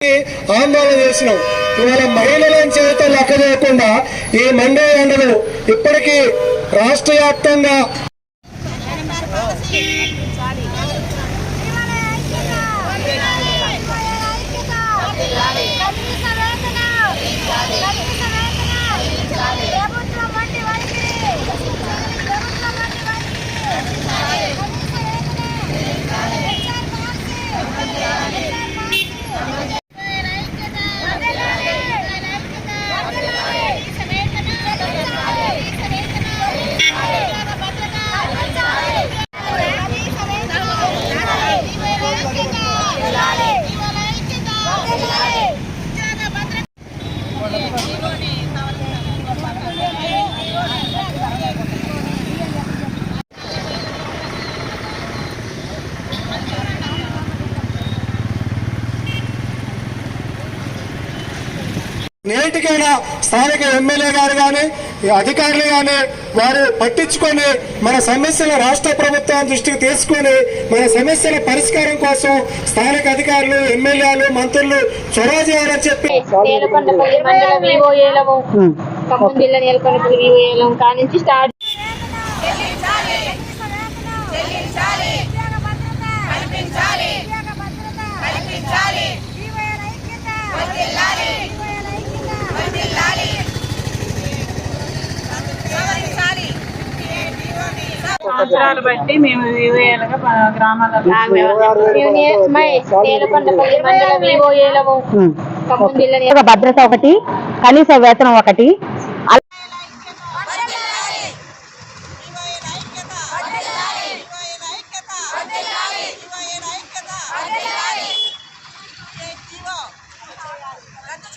ఆందోళన చేసినాం. ఇవాళ మహిళలను చేత లెక్క చేయకుండా ఈ మండలి ఎండలు ఇప్పటికీ రాష్ట్ర వ్యాప్తంగా నేటికైనా స్థానిక ఎమ్మెల్యే గారు కానీ అధికారులు కానీ వారు పట్టించుకొని మన సమస్యల రాష్ట్ర ప్రభుత్వం దృష్టికి తీసుకొని మన సమస్యల పరిష్కారం కోసం స్థానిక అధికారులు ఎమ్మెల్యేలు మంత్రులు చొరవ చేయాలని చెప్పి స్టార్ట్ సంవత్సరాలు బట్టి మేము గ్రామాల్లో భద్రత ఒకటి, కనీస వేతనం ఒకటి,